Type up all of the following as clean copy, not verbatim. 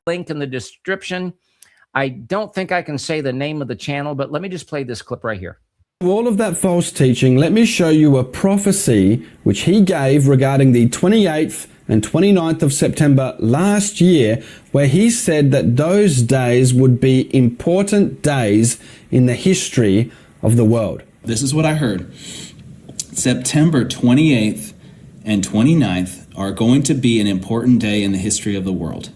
link in the description. I don't think I can say the name of the channel, but let me just play this clip right here. All of that false teaching, let me show you a prophecy which he gave regarding the 28th and 29th of September last year, where he said that those days would be important days in the history of the world. This is what I heard. September 28th and 29th are going to be an important day in the history of the world.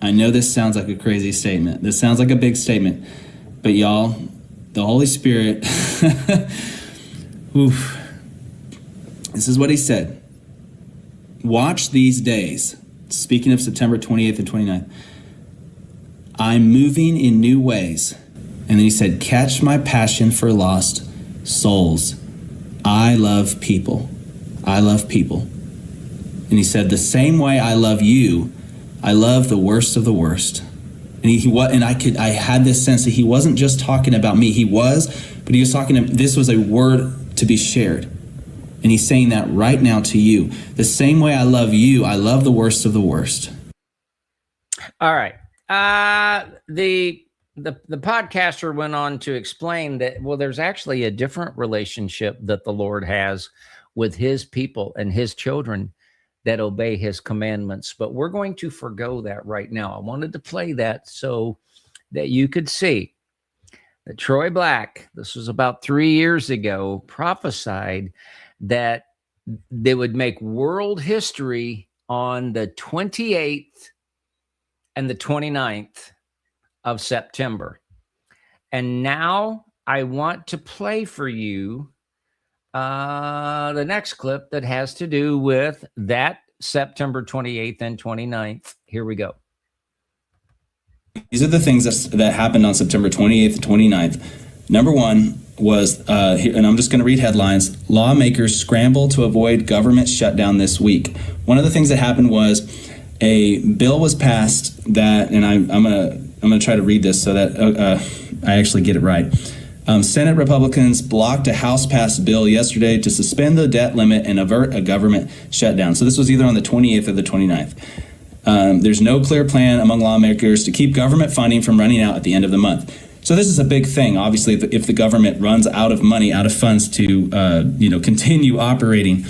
I know this sounds like a crazy statement. This sounds like a big statement, but y'all, the Holy Spirit, oof. This is what he said. Watch these days. Speaking of September 28th and 29th. I'm moving in new ways. And then he said, catch my passion for lost souls. I love people. I love people. And he said, the same way I love you, I love the worst of the worst. And I had this sense that he wasn't just talking about me. He was, but he was talking this was a word to be shared. And he's saying that right now to you. The same way I love you, I love the worst of the worst. All right. The podcaster went on to explain that, well, there's actually a different relationship that the Lord has with his people and his children that obey his commandments. But we're going to forgo that right now. I wanted to play that so that you could see that Troy Black, this was about 3 years ago, prophesied that they would make world history on the 28th and the 29th of September. And now I want to play for you the next clip that has to do with that September 28th and 29th. Here we go. These are the things that happened on September 28th and 29th. Number one was, and I'm just going to read headlines, lawmakers scramble to avoid government shutdown this week. One of the things that happened was a bill was passed that, and I'm gonna try to read this so that I actually get it right. Senate Republicans blocked a House-passed bill yesterday to suspend the debt limit and avert a government shutdown. So this was either on the 28th or the 29th. There's no clear plan among lawmakers to keep government funding from running out at the end of the month. So this is a big thing. Obviously, if the government runs out of money, out of funds to continue operating.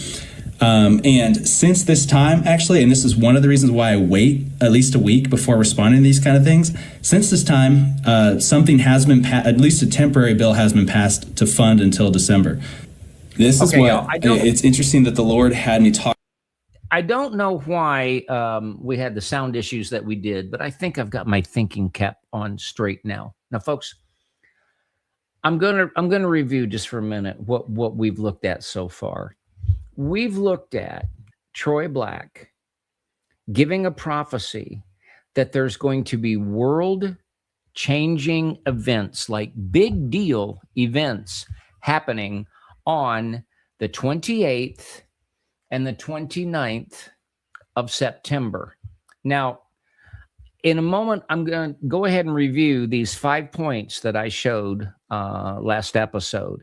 And since this time, actually, and this is one of the reasons why I wait at least a week before responding to these kind of things, since this time, something has been at least a temporary bill has been passed to fund until December. This is it's interesting that the Lord had me talk. I don't know why we had the sound issues that we did, but I think I've got my thinking cap on straight now. Now, folks, I'm gonna review just for a minute what we've looked at so far. We've looked at Troy Black giving a prophecy that there's going to be world-changing events, like big deal events happening on the 28th and the 29th of September. Now, in a moment, I'm going to go ahead and review these 5 points that I showed last episode.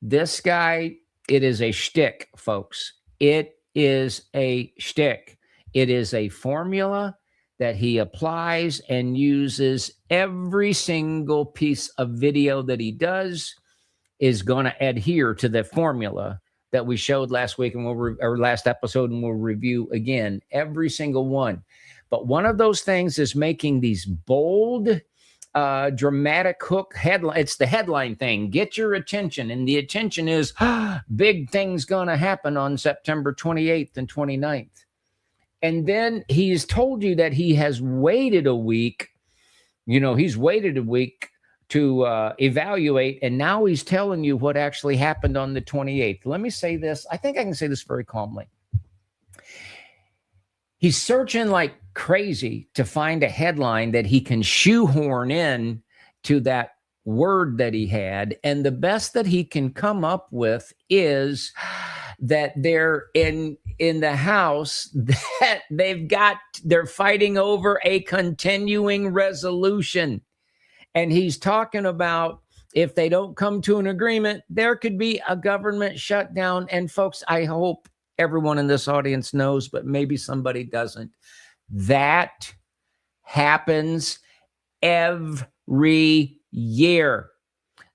This guy, it is a shtick, folks. It is a shtick. It is a formula that he applies and uses. Every single piece of video that he does is going to adhere to the formula that we showed last week and or last episode, and we'll review again, every single one. But one of those things is making these bold, dramatic hook headline. It's the headline thing. Get your attention. And the attention is big things going to happen on September 28th and 29th. And then he's told you that he has waited a week. He's waited a week to evaluate. And now he's telling you what actually happened on the 28th. Let me say this. I think I can say this very calmly. He's searching like crazy to find a headline that he can shoehorn in to that word that he had. And the best that he can come up with is that they're in the House, that they're fighting over a continuing resolution. And he's talking about if they don't come to an agreement, there could be a government shutdown. And folks, I hope everyone in this audience knows, but maybe somebody doesn't. That happens every year.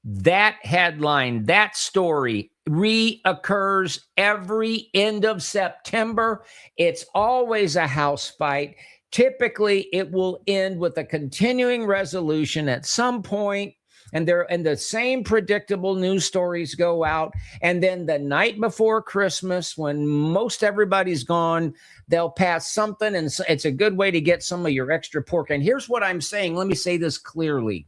That headline, that story reoccurs every end of September. It's always a house fight. Typically, it will end with a continuing resolution at some point, and the same predictable news stories go out. And then the night before Christmas, when most everybody's gone, they'll pass something, and it's a good way to get some of your extra pork. And here's what I'm saying. Let me say this clearly.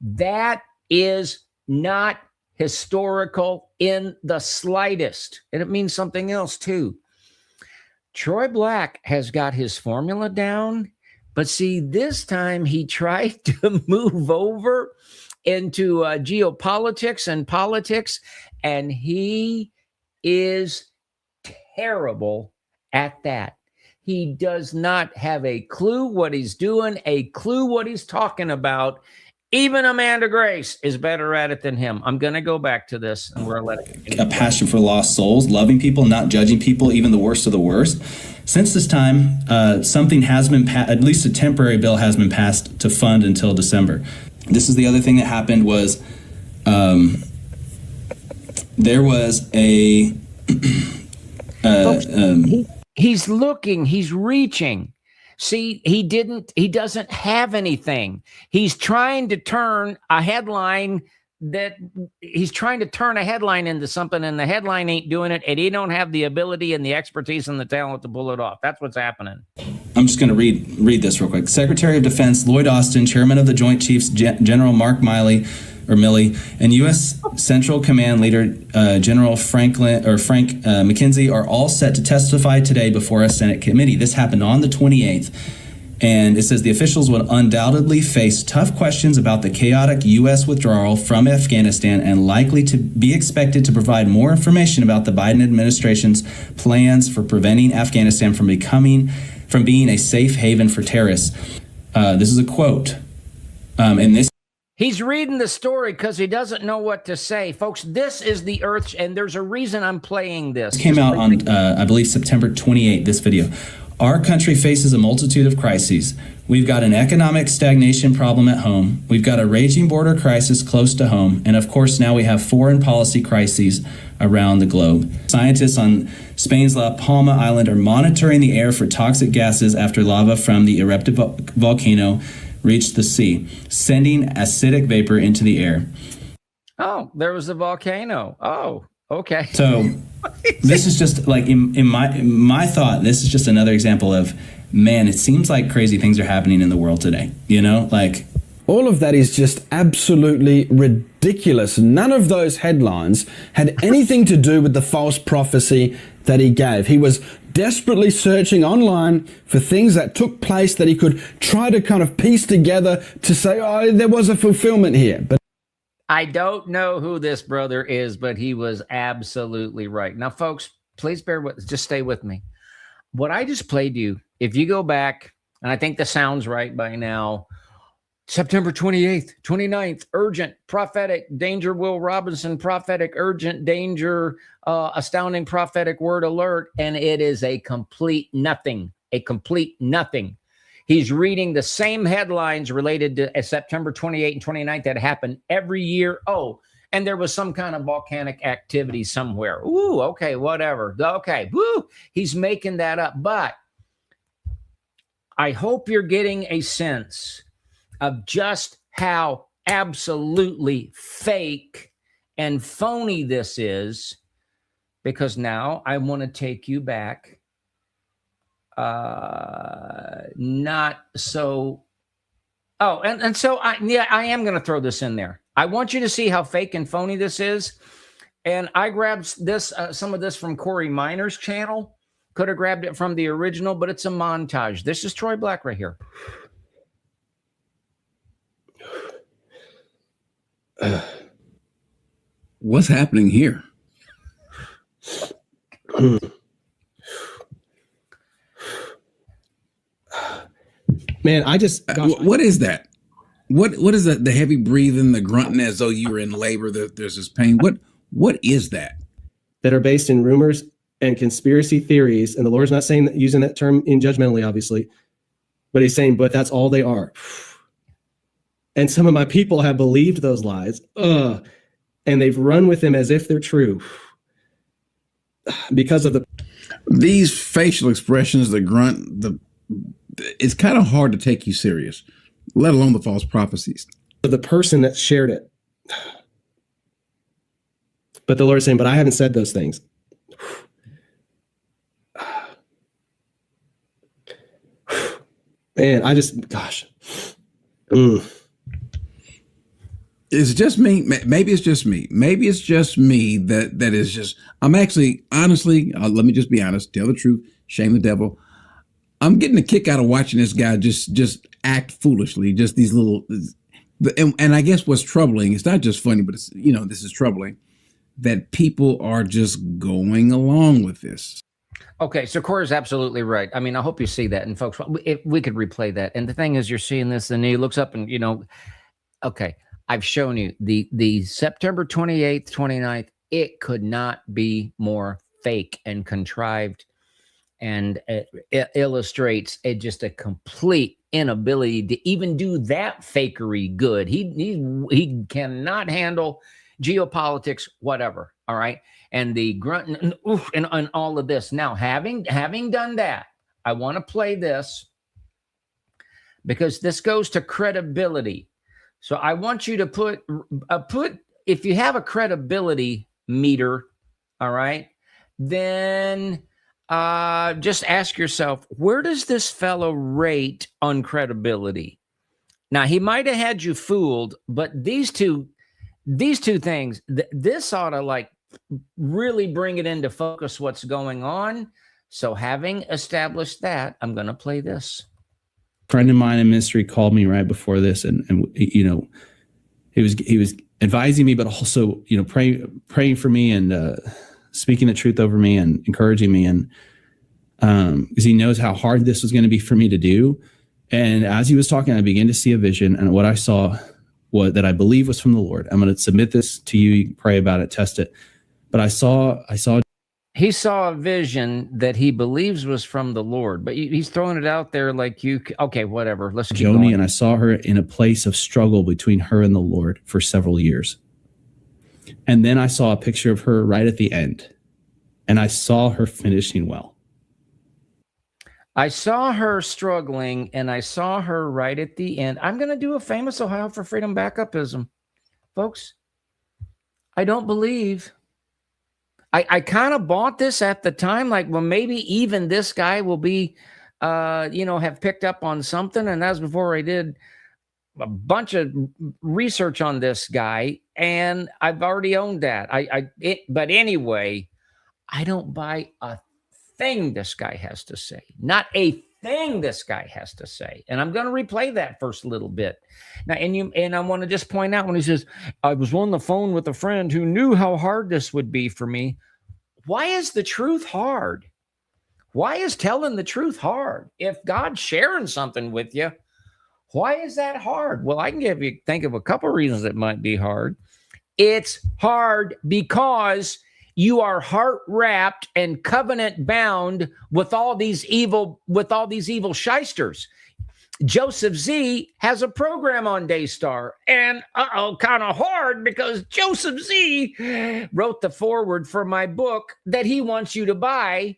That is not historical in the slightest. And it means something else too. Troy Black has got his formula down, but see, this time he tried to move over into geopolitics and politics, and he is terrible at that. He does not have a clue what he's doing, a clue what he's talking about. Even Amanda Grace is better at it than him. I'm going to go back to this, and we're going to let it a passion for lost souls, loving people, not judging people, even the worst of the worst. Since this time, something has been at least a temporary bill has been passed to fund until December. This is the other thing that happened was there was a he's looking, he's reaching. See, he doesn't have anything. He's trying to turn a headline into something, and the headline ain't doing it, and he don't have the ability and the expertise and the talent to pull it off. That's what's happening. I'm just going to read this real quick. Secretary of Defense Lloyd Austin, Chairman of the Joint Chiefs General Mark Milley, and U.S. Central Command Leader General Frank McKenzie are all set to testify today before a Senate committee. This happened on the 28th. And it says the officials will undoubtedly face tough questions about the chaotic U.S. withdrawal from Afghanistan and likely to be expected to provide more information about the Biden administration's plans for preventing Afghanistan from being a safe haven for terrorists. This is a quote. And this. He's reading the story because he doesn't know what to say. Folks, this is the Earth, and there's a reason I'm playing this. Came out on, I believe, September 28th, this video. Our country faces a multitude of crises. We've got an economic stagnation problem at home. We've got a raging border crisis close to home. And of course, now we have foreign policy crises around the globe. Scientists on Spain's La Palma Island are monitoring the air for toxic gases after lava from the eruptive volcano reached the sea, sending acidic vapor into the air. Oh, there was a volcano. Oh, okay. So this is just like in my thought, this is just another example of, man, it seems like crazy things are happening in the world today. You know, like all of that is just absolutely ridiculous. None of those headlines had anything to do with the false prophecy that he gave. He was desperately searching online for things that took place that he could try to kind of piece together to say, oh, there was a fulfillment here. But I don't know who this brother is, but he was absolutely right. Now, folks, please just stay with me. What I just played you, if you go back, and I think the sound's right by now, September 28th, 29th, urgent, prophetic, danger, Will Robinson, prophetic, urgent, danger, astounding prophetic word alert, and it is a complete nothing. He's reading the same headlines related to September 28th and 29th that happen every year. Oh, and there was some kind of volcanic activity somewhere. Ooh, okay, whatever. Okay, woo, he's making that up. But I hope you're getting a sense of just how absolutely fake and phony this is, because now I want to take you back. Not so. Oh, and so I am going to throw this in there. I want you to see how fake and phony this is. And I grabbed this, some of this from Corey Miner's channel. Could have grabbed it from the original, but it's a montage. This is Troy Black right here. What's happening here? Man, I just what is that? What is that? The heavy breathing, the grunting as though you were in labor. There's this pain. What is that? That are based in rumors and conspiracy theories, and the Lord's not saying that, using that term in judgmentally, obviously, But he's saying, but that's all they are. And some of my people have believed those lies. And they've run with them as if they're true. Because of these facial expressions, the grunt, it's kind of hard to take you serious, let alone the false prophecies. The person that shared it. But the Lord is saying, but I haven't said those things. Man, gosh. Is it just me? Maybe it's just me. Maybe it's just me that is just, I'm actually, honestly, let me just be honest, tell the truth, shame the devil. I'm getting a kick out of watching this guy just act foolishly, just these little, and I guess what's troubling, it's not just funny, but it's, this is troubling, that people are just going along with this. Okay, so Corey's absolutely right. I mean, I hope you see that. And folks, if we could replay that. And the thing is, you're seeing this, and he looks up and, okay, I've shown you the September 28th, 29th. It could not be more fake and contrived. And it illustrates just a complete inability to even do that fakery good. He cannot handle geopolitics, whatever. All right. And the grunt and all of this. Now, having done that, I want to play this because this goes to credibility. So I want you to put if you have a credibility meter, all right, then just ask yourself, where does this fellow rate on credibility? Now, he might have had you fooled, but these two things, this ought to really bring it into focus what's going on. So having established that, I'm going to play this. A friend of mine in ministry called me right before this, and he was advising me, but also praying for me and speaking the truth over me and encouraging me, and because he knows how hard this was going to be for me to do. And as he was talking, I began to see a vision, and what I saw was that I believe was from the Lord. I'm going to submit this to you. You can pray about it, test it. But I saw. He saw a vision that he believes was from the Lord, but he's throwing it out there okay, whatever. Let's keep going. And I saw her in a place of struggle between her and the Lord for several years. And then I saw a picture of her right at the end, and I saw her finishing well. I saw her struggling, and I saw her right at the end. I'm going to do a famous Ohio for Freedom backupism. Folks, I don't believe. I kind of bought this at the time, maybe even this guy will be, have picked up on something. And that was before I did a bunch of research on this guy, and I've already owned that. But anyway, I don't buy a thing this guy has to say, not a thing this guy has to say. And I'm going to replay that first little bit. Now, and I want to just point out when he says, I was on the phone with a friend who knew how hard this would be for me. Why is the truth hard? Why is telling the truth hard? If God's sharing something with you, why is that hard? Well, I can think of a couple of reasons it might be hard. It's hard because you are heart wrapped and covenant bound with all these evil shysters. JosephZ has a program on Daystar, and kind of hard because JosephZ wrote the foreword for my book that he wants you to buy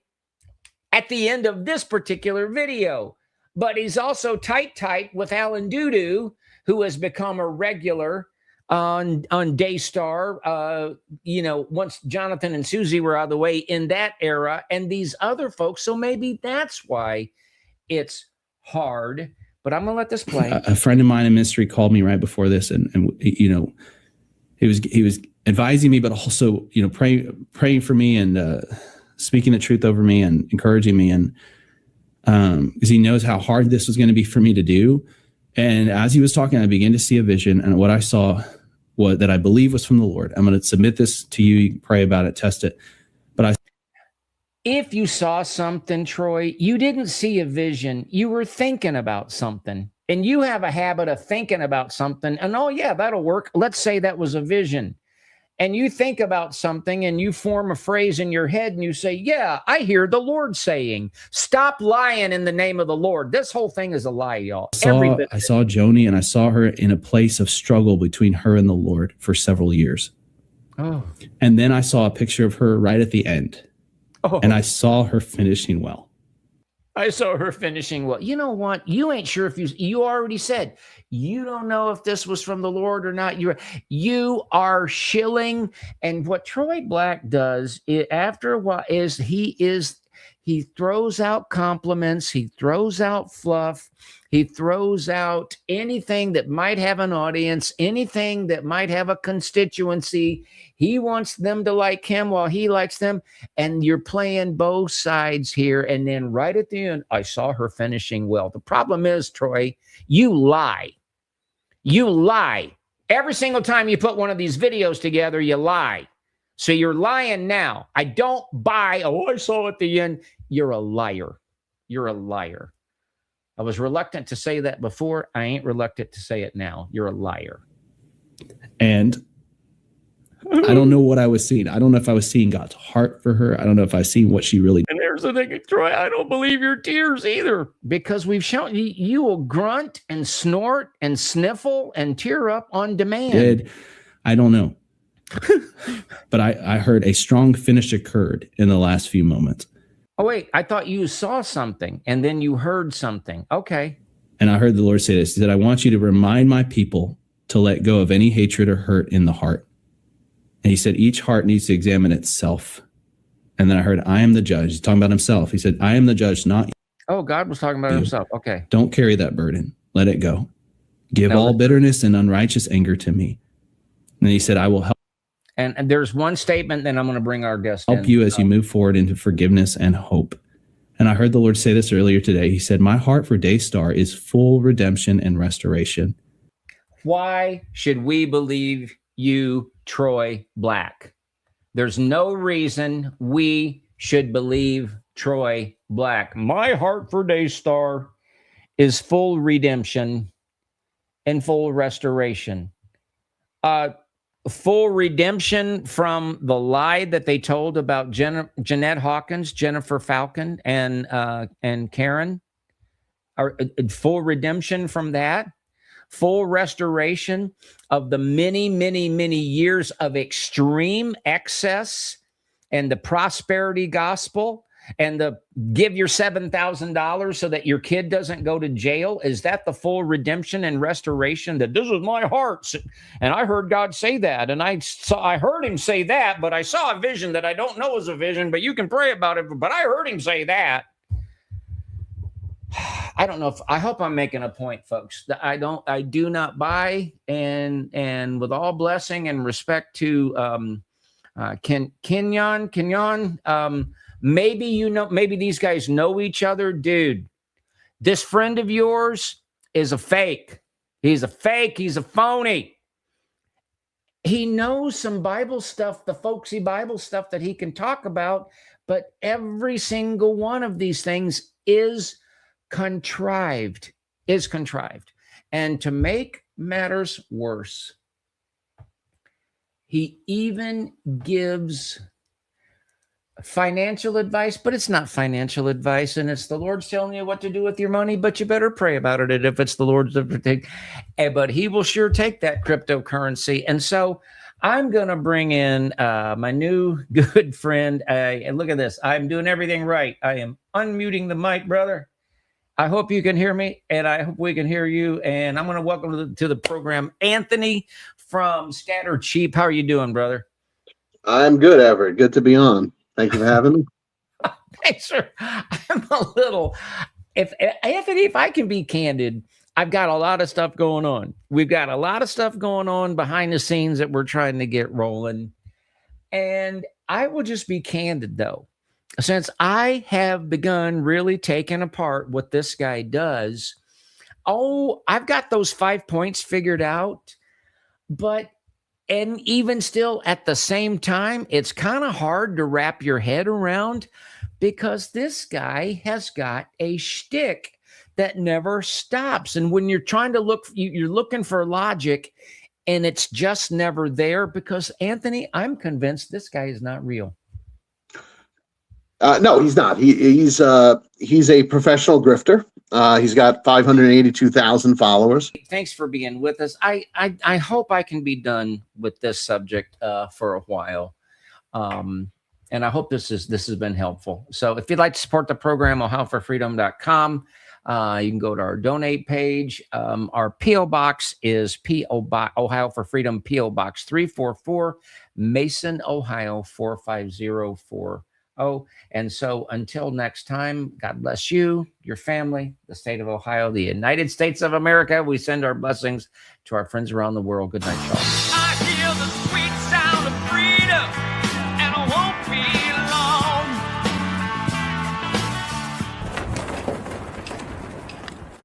at the end of this particular video. But he's also tight with Alan Dudu, who has become a regular on Daystar, once Jonathan and Susie were out of the way in that era, and these other folks. So maybe that's why it's hard. But I'm going to let this play. A friend of mine in ministry called me right before this, and he was advising me, but also praying for me and speaking the truth over me and encouraging me, and because he knows how hard this was going to be for me to do. And as he was talking, I began to see a vision, and what I saw was that I believe was from the Lord. I'm going to submit this to you. You can pray about it, test it. But if you saw something, Troy, you didn't see a vision. You were thinking about something, and you have a habit of thinking about something. And yeah, that'll work. Let's say that was a vision. and you think about something and you form a phrase in your head and you say, yeah, I hear the Lord saying, stop lying in the name of the Lord. This whole thing is a lie, y'all. I saw Joni, and I saw her in a place of struggle between her and the Lord for several years. Oh. And then I saw a picture of her right at the end. Oh. And I saw her finishing well. I saw her finishing well. You know what? You ain't sure if you already said you don't know if this was from the Lord or not. You are shilling. And what Troy Black does after a while is he throws out compliments, he throws out fluff, he throws out anything that might have an audience, anything that might have a constituency. He wants them to like him while he likes them. And you're playing both sides here. And then right at the end, I saw her finishing well. The problem is, Troy, you lie. You lie. Every single time you put one of these videos together, you lie. So you're lying now. I don't buy, I saw at the end. You're a liar. You're a liar. I was reluctant to say that before. I ain't reluctant to say it now. You're a liar. And I don't know what I was seeing. I don't know if I was seeing God's heart for her. I don't know if I was seeing what she really. And there's the thing, Troy, I don't believe your tears either. Because we've shown you will grunt and snort and sniffle and tear up on demand. I don't know. But I heard a strong finish occurred in the last few moments. Oh, wait, I thought you saw something and then you heard something. Okay. And I heard the Lord say this. He said, I want you to remind my people to let go of any hatred or hurt in the heart. And he said, each heart needs to examine itself. And then I heard, I am the judge. He's talking about himself. He said, I am the judge, not you. Oh, God was talking about himself. Okay. Don't carry that burden. Let it go. Give all bitterness and unrighteous anger to me. And he said, I will help. And there's one statement, then I'm going to bring our guest help you as you move forward into forgiveness and hope. And I heard the Lord say this earlier today. He said, my heart for Daystar is full redemption and restoration. Why should we believe you, Troy Black? There's no reason we should believe Troy Black. My heart for Daystar is full redemption and full restoration. Full redemption from the lie that they told about Jeanette Hawkins, Jennifer Falcon, and Karen. Full redemption from that. Full restoration of the many, many, many years of extreme excess and the prosperity gospel and the give your $7,000 so that your kid doesn't go to jail. Is that the full redemption and restoration? That this is my heart. And I heard God say that. And I heard him say that, but I saw a vision that I don't know is a vision, but you can pray about it. But I heard him say that. I don't know I hope I'm making a point, folks. I do not buy, and with all blessing and respect to Kenyon, maybe these guys know each other. Dude, this friend of yours is a fake. He's a fake. He's a phony. He knows some Bible stuff, the folksy Bible stuff that he can talk about, but every single one of these things is contrived. And to make matters worse, he even gives financial advice, but it's not financial advice, and it's the Lord's telling you what to do with your money, but you better pray about it if it's the Lord's. But he will sure take that cryptocurrency. And so I'm going to bring in my new good friend. And look at this. I'm doing everything right. I am unmuting the mic, brother. I hope you can hear me, and I hope we can hear you. And I'm going to welcome to the program Anthony from Scattered Sheep. How are you doing, brother? I'm good, Everett. Good to be on. Thank you for having me. Thanks, sir. I'm a little, Anthony, if I can be candid, I've got a lot of stuff going on. We've got a lot of stuff going on behind the scenes that we're trying to get rolling. And I will just be candid, though. Since I have begun really taking apart what this guy does, I've got those 5 points figured out. And even still, at the same time, it's kind of hard to wrap your head around because this guy has got a shtick that never stops. And when you're trying to you're looking for logic, and it's just never there because, Anthony, I'm convinced this guy is not real. No, he's not. He's a professional grifter. He's got 582,000 followers. Thanks for being with us. I hope I can be done with this subject for a while. And I hope this has been helpful. So if you'd like to support the program, ohioforfreedom.com. You can go to our donate page. Our P.O. Box is Ohio for Freedom, P.O. Box 344, Mason, Ohio 45040. And so until next time, God bless you, your family, the state of Ohio, the United States of America. We send our blessings to our friends around the world. Good night, y'all.